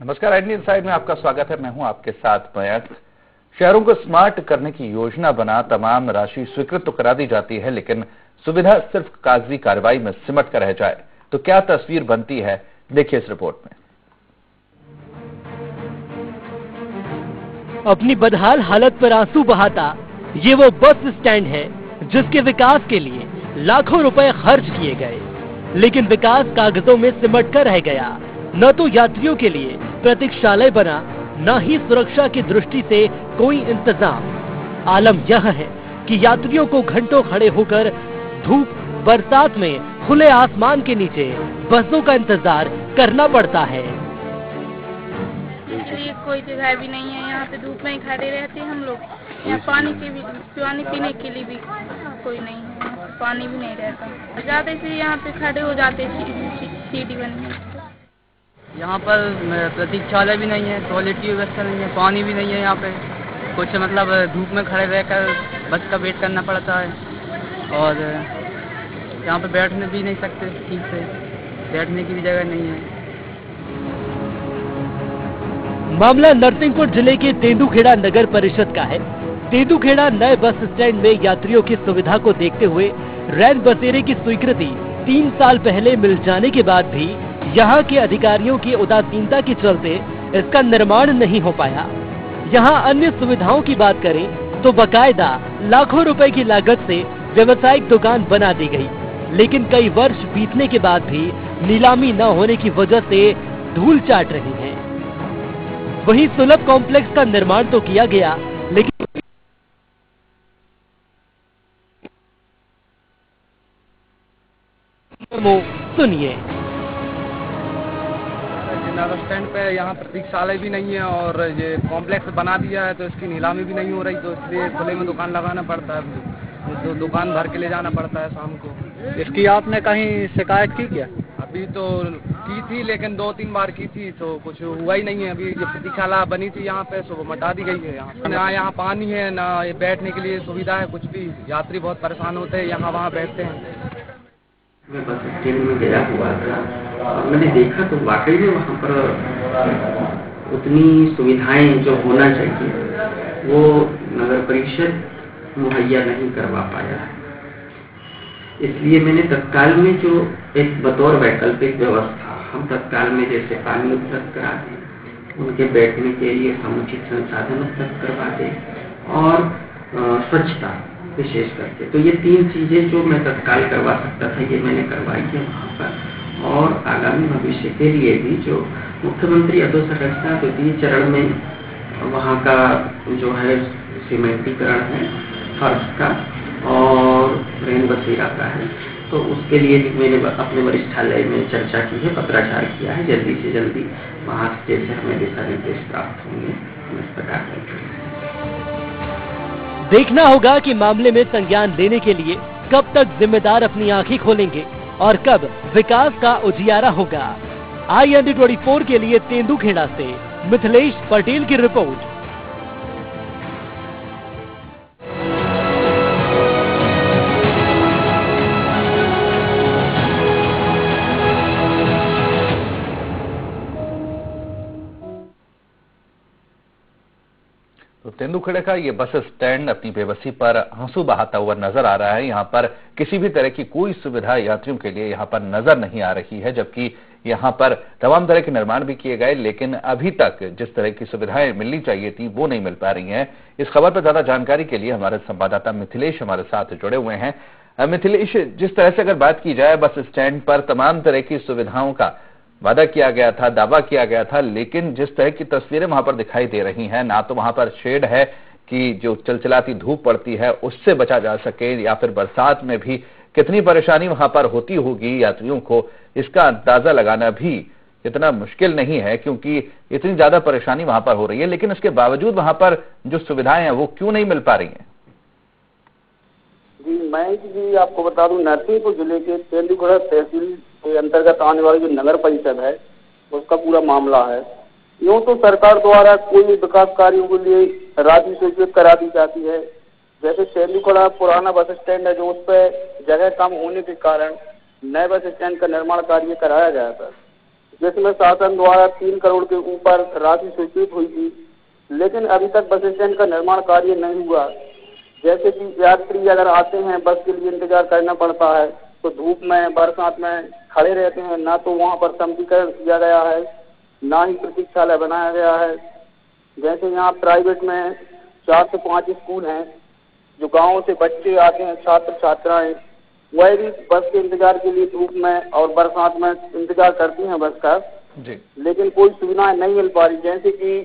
नमस्कार, ID inside में आपका स्वागत है। मैं हूं आपके साथ मयंक। शहरों को स्मार्ट करने की योजना बना तमाम राशि स्वीकृत तो करा दी जाती है, लेकिन सुविधा सिर्फ कागजी कार्रवाई में सिमट कर रह जाए तो क्या तस्वीर बनती है, देखिए इस रिपोर्ट में। अपनी बदहाल हालत पर आंसू बहाता ये वो बस स्टैंड है जिसके विकास के लिए लाखों रुपए खर्च किए गए, लेकिन विकास कागजों में सिमट कर रह गया। न तो यात्रियों के लिए प्रतीक्षालय बना, न ही सुरक्षा की दृष्टि से कोई इंतजाम। आलम यह है कि यात्रियों को घंटों खड़े होकर धूप बरसात में खुले आसमान के नीचे बसों का इंतजार करना पड़ता है। ये कोई जगह भी नहीं है, यहाँ पे धूप में ही खड़े रहते हैं हम लोग। यहाँ पानी पीने के लिए भी कोई नहीं है, पानी भी नहीं रहता। जाते से यहाँ पे खड़े हो जाते, सीढ़ी बनी है। यहाँ पर प्रतीक्षालय भी नहीं है, टॉयलेट की व्यवस्था नहीं है, पानी भी नहीं है। यहाँ पे कुछ मतलब धूप में खड़े रहकर बस का वेट करना पड़ता है और यहाँ पे बैठने भी नहीं सकते, ठीक से बैठने की भी जगह नहीं है। मामला नरसिंहपुर जिले के तेंदुखेड़ा नगर परिषद का है। तेंदुखेड़ा नए बस स्टैंड में यात्रियों की सुविधा को देखते हुए रैन बसेरे की स्वीकृति 3 साल पहले मिल जाने के बाद भी यहाँ के अधिकारियों की उदासीनता के चलते इसका निर्माण नहीं हो पाया। यहाँ अन्य सुविधाओं की बात करें तो बकायदा लाखों रुपए की लागत से व्यवसायिक दुकान बना दी गई, लेकिन कई वर्ष बीतने के बाद भी नीलामी न होने की वजह से धूल चाट रही है। वहीं सुलभ कॉम्प्लेक्स का निर्माण तो किया गया, लेकिन सुनिए। बस स्टैंड पे यहाँ प्रतीक्षालय भी नहीं है और ये कॉम्प्लेक्स बना दिया है तो इसकी नीलामी भी नहीं हो रही, तो इसलिए खुले में दुकान लगाना पड़ता है, तो दुकान भर के ले जाना पड़ता है शाम को। इसकी आपने कहीं शिकायत की क्या? अभी तो की थी, लेकिन 2-3 बार की थी तो कुछ हुआ ही नहीं है। अभी ये प्रतीक्षालय बनी थी यहाँ पे, तो मटा दी गई है। यहाँ यहाँ पानी है ना, ये बैठने के लिए सुविधा है कुछ भी। यात्री बहुत परेशान होते हैं, यहाँ वहाँ बैठते हैं। मैं बस स्टैंड में गया हुआ था और मैंने देखा तो वाकई में वहाँ पर उतनी सुविधाएं जो होना चाहिए वो नगर परिषद मुहैया नहीं करवा पाया है। इसलिए मैंने तत्काल में जो एक बतौर वैकल्पिक व्यवस्था हम तत्काल में जैसे पानी उपलब्ध करा दें, उनके बैठने के लिए समुचित संसाधन उपलब्ध करवा दें और स्वच्छता विशेष करके, तो ये 3 चीजें जो मैं तत्काल करवा सकता था ये मैंने करवाई है वहाँ पर। और आगामी भविष्य के लिए भी जो मुख्यमंत्री अधोसंरचना द्वितीय चरण में वहाँ का जो है सीमेंटीकरण है फर्श का और रैन बसेरा का है, तो उसके लिए भी मैंने अपने वरिष्ठालय में चर्चा की है, पत्राचार किया है। जल्दी से जल्दी वहाँ से जैसे हमें दिशा निर्देश प्राप्त होंगे हम इस प्रकार करेंगे। देखना होगा कि मामले में संज्ञान लेने के लिए कब तक जिम्मेदार अपनी आंखें खोलेंगे और कब विकास का उजियारा होगा। IND24 के लिए तेंदुखेड़ा से मिथिलेश पटेल की रिपोर्ट। तो तेंदुखेड़ा का ये बस स्टैंड अपनी बेबसी पर आंसू बहाता हुआ नजर आ रहा है। यहाँ पर किसी भी तरह की कोई सुविधा यात्रियों के लिए यहाँ पर नजर नहीं आ रही है, जबकि यहाँ पर तमाम तरह के निर्माण भी किए गए, लेकिन अभी तक जिस तरह की सुविधाएं मिलनी चाहिए थी वो नहीं मिल पा रही हैं। इस खबर पर ज्यादा जानकारी के लिए हमारे संवाददाता मिथिलेश हमारे साथ जुड़े हुए हैं। मिथिलेश, जिस तरह से अगर बात की जाए बस स्टैंड पर तमाम तरह की सुविधाओं का वादा किया गया था, दावा किया गया था, लेकिन जिस तरह की तस्वीरें वहां पर दिखाई दे रही हैं, ना तो वहां पर शेड है कि जो चिलचिलाती धूप पड़ती है उससे बचा जा सके, या फिर बरसात में भी कितनी परेशानी वहां पर होती होगी यात्रियों को, इसका अंदाजा लगाना भी इतना मुश्किल नहीं है क्योंकि इतनी ज्यादा परेशानी वहां पर हो रही है। लेकिन इसके बावजूद वहां पर जो सुविधाएं हैं वो क्यों नहीं मिल पा रही हैं? जी मैं जी आपको बता दूं, नरसिंहपुर जिले के तेंदुखेड़ा तहसील के अंतर्गत आने वाली जो नगर परिषद है उसका पूरा मामला है। यूँ तो सरकार द्वारा कोई विकास कार्यों के लिए राशि स्वीकृत करा दी जाती है। जैसे तेंदुखेड़ा पुराना बस स्टैंड है जो उस पर जगह कम होने के कारण नए बस स्टैंड का निर्माण कार्य कराया गया था, जिसमें शासन द्वारा 3 करोड़ के ऊपर राशि स्वीकृत हुई थी, लेकिन अभी तक बस स्टैंड का निर्माण कार्य नहीं हुआ। जैसे कि यात्री अगर आते हैं बस के लिए इंतजार करना पड़ता है, तो धूप में बरसात में खड़े रहते हैं। ना तो वहाँ पर समतीकरण किया गया है, ना ही प्रतीक्षालय बनाया गया है। जैसे यहाँ प्राइवेट में 4 से 5 स्कूल हैं, जो गाँव से बच्चे आते हैं, छात्र छात्राएं, वह भी बस के इंतजार के लिए धूप में और बरसात में इंतजार करती हैं बस का जी। लेकिन कोई सुविधाएं नहीं मिल पा रही। जैसे कि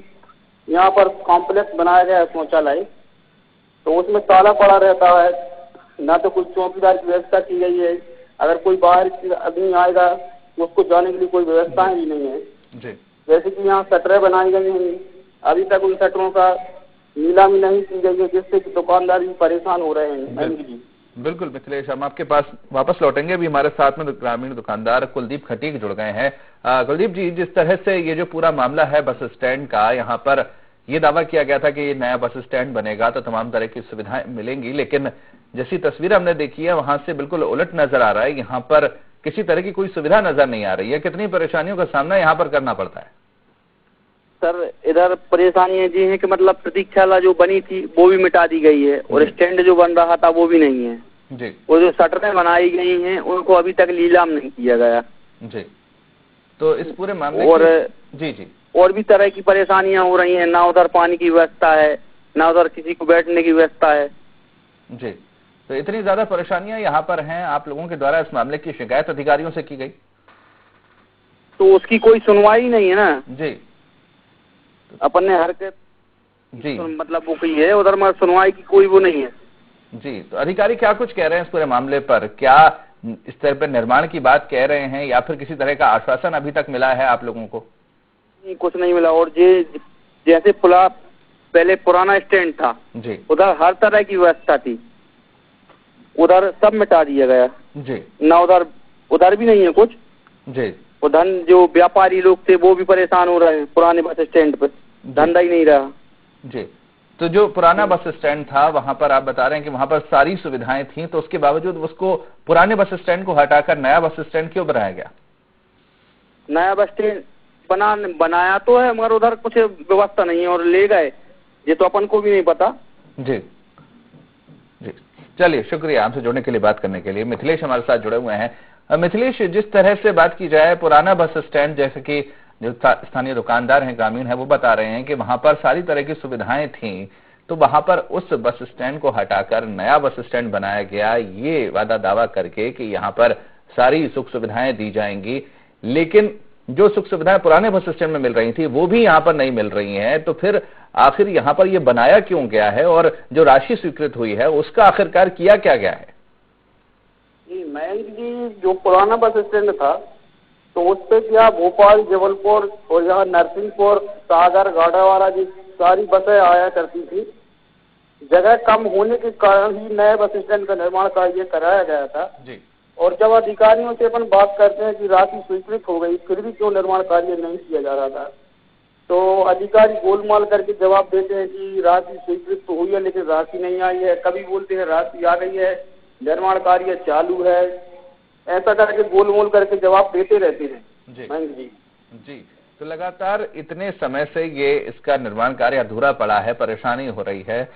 यहाँ पर कॉम्प्लेक्स बनाया गया है शौचालय, तो उसमें ताला पड़ा रहता है, ना तो कोई चौकीदार की व्यवस्था की गई है। अगर कोई बाहर आदमी आएगा उसको जाने के लिए कोई व्यवस्था ही नहीं है जी। जैसे कि यहाँ शटरें बनाई गई हैं, अभी तक उन शटरों का नीलामी नहीं की गई है, जिससे कि दुकानदार भी परेशान हो रहे हैं। जी बिल्कुल मिथिलेश, हम आपके पास वापस लौटेंगे। अभी हमारे साथ में ग्रामीण दुकानदार कुलदीप खटीक जुड़ गए हैं। कुलदीप जी, जिस तरह से ये जो पूरा मामला है बस स्टैंड का, यहाँ पर ये दावा किया गया था कि ये नया बस स्टैंड बनेगा तो तमाम तरह की सुविधाएं मिलेंगी, लेकिन जैसी तस्वीर हमने देखी है वहां से बिल्कुल उलट नजर आ रहा है। यहाँ पर किसी तरह की कोई सुविधा नजर नहीं आ रही है। कितनी परेशानियों का सामना यहाँ पर करना पड़ता है? सर, इधर परेशानियां जी हैं कि मतलब प्रतीक्षालय जो बनी थी वो भी मिटा दी गई है और स्टैंड जो बन रहा था वो भी नहीं है जी। वो जो शटरें बनाई गई हैं उनको अभी तक नीलाम नहीं किया गया जी। तो इस पूरे मामले और जी जी और भी तरह की परेशानियां हो रही हैं। ना उधर पानी की व्यवस्था है, ना उधर किसी को बैठने की व्यवस्था है जी। तो इतनी ज्यादा परेशानियां यहाँ पर हैं, आप लोगों के द्वारा इस मामले की शिकायत अधिकारियों से की गई? तो उसकी कोई सुनवाई नहीं है ना जी। अपन ने हरकत जी मतलब वो की है, उधर में सुनवाई की कोई वो नहीं है जी। तो अधिकारी क्या कुछ कह रहे हैं इस पूरे मामले पर? क्या इस तरह पर निर्माण की बात कह रहे हैं या फिर किसी तरह का आश्वासन अभी तक मिला है आप लोगों को? कुछ नहीं मिला। और जैसे पहले पुराना स्टैंड था जी, उधर हर तरह की व्यवस्था थी, उधर सब मिटा दिया गया जी। ना उधर भी नहीं है कुछ जी। उधर जो व्यापारी लोग थे वो भी परेशान हो रहे हैं। पुराने बस स्टैंड पर धंधा ही नहीं रहा जी। तो जो पुराना बस स्टैंड था वहां पर आप बता रहे हैं कि वहां पर सारी सुविधाएं थी, तो उसके बावजूद उसको पुराने बस स्टैंड को हटाकर नया बस स्टैंड क्यों बनाया गया? नया बस स्टैंड बनाया तो है मगर उधर कुछ व्यवस्था नहीं है और ले गए, ये तो अपन को भी नहीं पता। जी जी। चलिए, शुक्रिया हमसे जुड़ने के लिए, बात करने के लिए। मिथिलेश हमारे साथ जुड़े हुए हैं। मिथिलेश, जिस तरह से बात की जाए पुराना बस स्टैंड, जैसे कि जो स्थानीय दुकानदार हैं, ग्रामीण हैं, वो बता रहे हैं कि वहां पर सारी तरह की सुविधाएं थी, तो वहां पर उस बस स्टैंड को हटाकर नया बस स्टैंड बनाया गया, ये वादा दावा करके कि यहाँ पर सारी सुख सुविधाएं दी जाएंगी, लेकिन जो सुख सुविधाएं पुराने बस स्टैंड में मिल रही थी वो भी यहाँ पर नहीं मिल रही हैं। तो फिर आखिर यहाँ पर ये बनाया क्यों गया है और जो राशि स्वीकृत हुई है उसका आखिरकार किया क्या गया है? जी, मयंक जी, जो पुराना बस स्टैंड था तो उस पे क्या भोपाल, जबलपुर और यहाँ नरसिंहपुर, सागर, गाड़ावाला जी सारी बसें आया करती थी। जगह कम होने के कारण ही नए बस स्टैंड का निर्माण कार्य कराया गया था जी। और जब अधिकारियों से अपन बात करते हैं कि राशि स्वीकृत हो गई, फिर भी क्यों निर्माण कार्य नहीं किया जा रहा था, तो अधिकारी गोलमाल करके जवाब देते हैं कि राशि स्वीकृत तो हुई है लेकिन राशि नहीं आई है। कभी बोलते हैं राशि आ गई है, निर्माण कार्य चालू है, ऐसा करके गोलमोल करके जवाब देते रहते हैं जी। जी। तो लगातार इतने समय से ये इसका निर्माण कार्य अधूरा पड़ा है, परेशानी हो रही है,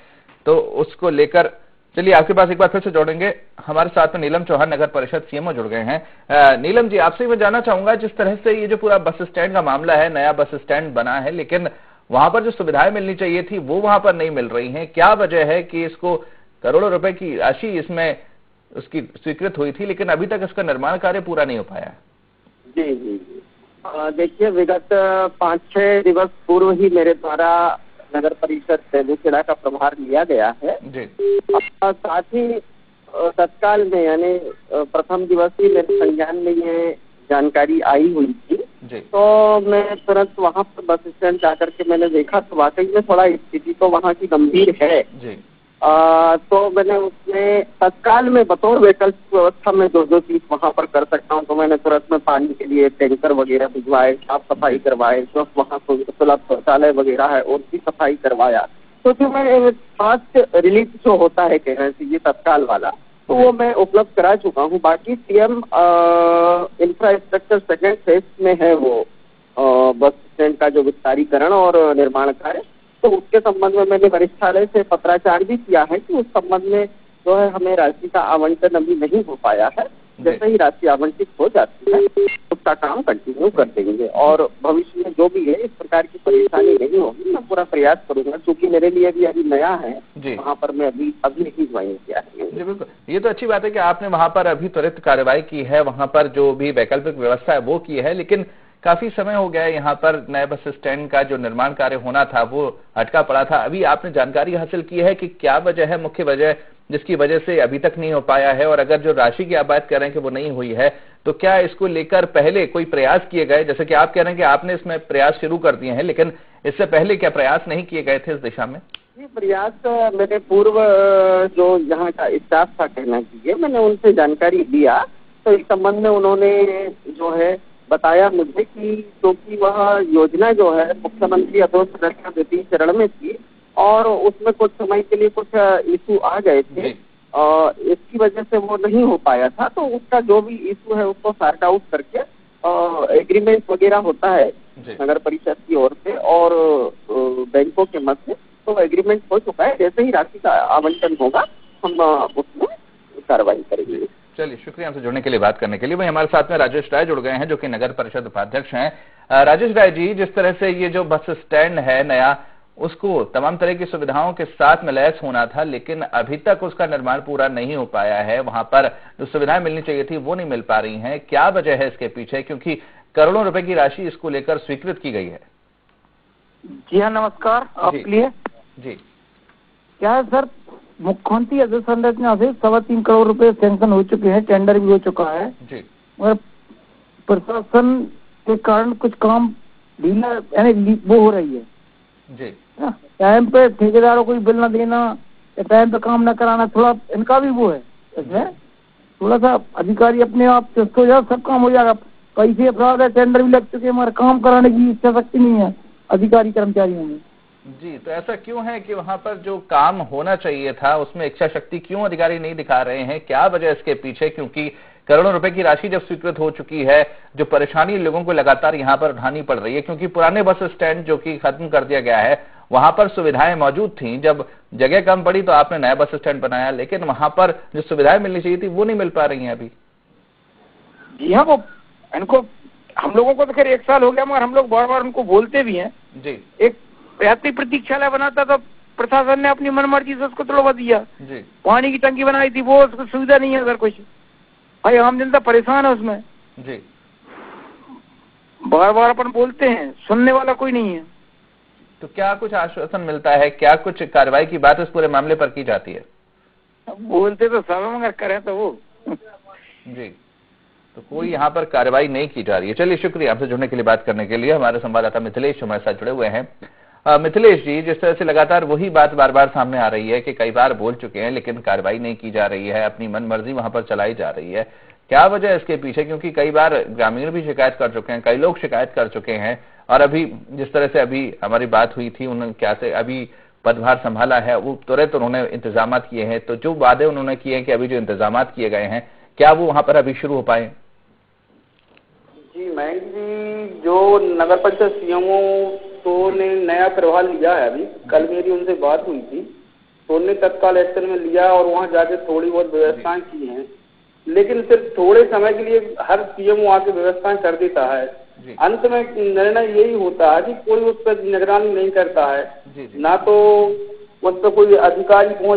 तो उसको लेकर चलिए आपके पास एक बार फिर से जोड़ेंगे। हमारे साथ में नीलम चौहान, नगर परिषद सीएमओ, जुड़ गए हैं। नीलम जी, आपसे मैं जानना चाहूंगा, जिस तरह से ये जो पूरा बस स्टैंड का मामला है, नया बस स्टैंड बना है लेकिन वहां पर जो सुविधाएं मिलनी चाहिए थी वो वहां पर नहीं मिल रही हैं, क्या वजह है कि इसको करोड़ों रुपए की राशि इसमें उसकी स्वीकृत हुई थी लेकिन अभी तक इसका निर्माण कार्य पूरा नहीं हो पाया है? जी जी जी। देखिए, विगत 5-6 दिवस पूर्व ही मेरे द्वारा नगर परिषद तेंदूखेड़ा का प्रभार लिया गया है जी। साथ ही तत्काल में यानी प्रथम दिवस ही मेरे संज्ञान में ये जानकारी आई हुई थी जी। तो मैं तुरंत वहाँ पर बस स्टैंड जाकर के मैंने देखा तो वाकई में थोड़ा स्थिति तो वहाँ की गंभीर है जी। तो मैंने उसमें तत्काल में बतौर वैकल्पिक व्यवस्था में जो चीज वहाँ पर कर सकता हूँ, तो मैंने तुरंत में पानी के लिए टैंकर वगैरह भिजवाए, साफ सफाई करवाए, जो वहाँ सुलभ शौचालय वगैरह है उसकी सफाई करवाया। तो जो मैं फास्ट रिलीफ जो होता है कहना चाहिए तत्काल वाला, तो वो मैं उपलब्ध करा चुका हूँ। बाकी सीएम इंफ्रास्ट्रक्चर सेकेंड फेज में है वो बस स्टैंड का जो विस्तारीकरण और निर्माण कार्य, तो उसके संबंध में मैंने वरिष्ठालय से पत्राचार भी किया है कि उस संबंध में जो है हमें राशि का आवंटन अभी नहीं हो पाया है। जैसे ही राशि आवंटित हो जाती है उसका काम कंटिन्यू कर देंगे और भविष्य में जो भी है इस प्रकार की परेशानी नहीं होगी। मैं पूरा प्रयास करूंगा, क्योंकि मेरे लिए भी अभी नया है, वहाँ पर मैं अभी ही ज्वाइन किया है। जी बिल्कुल, ये तो अच्छी बात है कि आपने वहाँ पर अभी त्वरित कार्रवाई की है, वहाँ पर जो भी वैकल्पिक व्यवस्था है वो की है, लेकिन काफी समय हो गया है यहाँ पर नए बस स्टैंड का जो निर्माण कार्य होना था वो अटका पड़ा था। अभी आपने जानकारी हासिल की है कि क्या वजह है, मुख्य वजह जिसकी वजह से अभी तक नहीं हो पाया है? और अगर जो राशि की आप बात कर रहे हैं कि वो नहीं हुई है, तो क्या इसको लेकर पहले कोई प्रयास किए गए? जैसे कि आप कह रहे हैं कि आपने इसमें प्रयास शुरू कर दिए हैं, लेकिन इससे पहले क्या प्रयास नहीं किए गए थे इस दिशा में? ये प्रयास मेरे पूर्व जो यहाँ का स्टाफ था कहना चाहिए, मैंने उनसे जानकारी लिया, तो इस संबंध में उन्होंने जो है बताया मुझे कि क्योंकि वह योजना जो है मुख्यमंत्री अधोसंरचना द्वितीय चरण में थी और उसमें कुछ समय के लिए कुछ इशू आ गए थे, इसकी वजह से वो नहीं हो पाया था। तो उसका जो भी इशू है उसको सॉर्ट आउट करके एग्रीमेंट वगैरह होता है नगर परिषद की ओर से और बैंकों के मध्य, तो एग्रीमेंट हो चुका है। जैसे ही राशि का आवंटन होगा हम उसमें कार्रवाई करेंगे। चलिए, शुक्रिया हमसे जुड़ने के लिए, बात करने के लिए। वहीं हमारे साथ में राजेश राय जुड़ गए हैं जो कि नगर परिषद उपाध्यक्ष हैं। राजेश राय जी, जिस तरह से ये जो बस स्टैंड है नया, उसको तमाम तरह की सुविधाओं के साथ में लैस होना था, लेकिन अभी तक उसका निर्माण पूरा नहीं हो पाया है। वहां पर जो सुविधाएं मिलनी चाहिए थी वो नहीं मिल पा रही हैं। क्या वजह है इसके पीछे, क्योंकि करोड़ों रुपए की राशि इसको लेकर स्वीकृत की गई है? जी हाँ, नमस्कार। आपके लिए जी क्या है सर, मुख्यमंत्री अधोसंरचना से 3.25 करोड़ रुपए सैंक्शन हो चुके हैं, टेंडर भी हो चुका है जी, मगर प्रशासन के कारण कुछ काम ढीला यानी वो हो रही है जी। टाइम पे ठेकेदारों को बिल न देना या टाइम पे काम न कराना, थोड़ा इनका भी वो है। इसमें थोड़ा सा अधिकारी अपने आप चुस्त हो जाए, सब काम हो जाएगा। पैसे अपराध है, टेंडर भी लग चुके हैं मगर काम कराने की इच्छा शक्ति नहीं है अधिकारी कर्मचारियों में। जी, तो ऐसा क्यों है कि वहां पर जो काम होना चाहिए था उसमें इच्छा शक्ति क्यों अधिकारी नहीं दिखा रहे हैं? क्या वजह इसके पीछे? क्योंकि करोड़ों रुपए की राशि जब स्वीकृत हो चुकी है, जो परेशानी लोगों को लगातार यहाँ पर उठानी पड़ रही है, क्योंकि पुराने बस स्टैंड जो कि खत्म कर दिया गया है वहां पर सुविधाएं मौजूद थी। जब जगह कम पड़ी तो आपने नया बस स्टैंड बनाया, लेकिन वहां पर जो सुविधाएं मिलनी चाहिए थी वो नहीं मिल पा रही हैं अभी। जी हाँ, वो इनको हम लोगों को तो खैर 1 साल हो गया, मगर हम लोग बार बार उनको बोलते भी हैं। जी, एक यात्री प्रतीक्षालय बनाता तो प्रशासन ने अपनी मनमर्जी से उसको तोड़वा दिया। जी, पानी की टंकी बनाई थी, वो उसको सुविधा नहीं है अगर कुछ। भाई आम जनता परेशान है उसमें। जी, बार बार अपन बोलते हैं, सुनने वाला कोई नहीं है। तो क्या कुछ आश्वासन मिलता है? क्या कुछ कार्रवाई की बात इस पूरे मामले पर की जाती है? बोलते तो सब मगर करें तो वो जी, तो कोई यहाँ पर कार्रवाई नहीं की जा रही है। चलिए, शुक्रिया आपसे जुड़ने के लिए, बात करने के लिए। हमारे संवाददाता मिथिलेश हमारे साथ जुड़े हुए हैं। मिथिलेश जी, जिस तरह से लगातार वही बात बार बार सामने आ रही है कि कई बार बोल चुके हैं लेकिन कार्रवाई नहीं की जा रही है, अपनी मनमर्जी वहां पर चलाई जा रही है, क्या वजह है इसके पीछे? क्योंकि कई बार ग्रामीण भी शिकायत कर चुके हैं, कई लोग शिकायत कर चुके हैं, और अभी जिस तरह से अभी हमारी बात हुई थी, उन्होंने क्या से अभी पदभार संभाला है, वो तुरंत उन्होंने इंतजाम किए हैं। तो जो वादे उन्होंने किए हैं कि अभी जो इंतजाम किए गए हैं, क्या वो वहां पर अभी शुरू हो पाए? जी मयंक जी, जो नगर परिषद सीएमओ तो ने नया प्रभार लिया है, अभी कल मेरी उनसे बात हुई थी, तो उन्होंने तत्काल एक्शन में लिया और वहां जाके थोड़ी बहुत व्यवस्थाएं की हैं, लेकिन सिर्फ थोड़े समय के लिए हर सीएमओ आके व्यवस्थाएं कर देता है। अंत में निर्णय यही होता है कि कोई उस पर निगरानी नहीं करता है, ना तो उस पर कोई अधिकारी पहुंच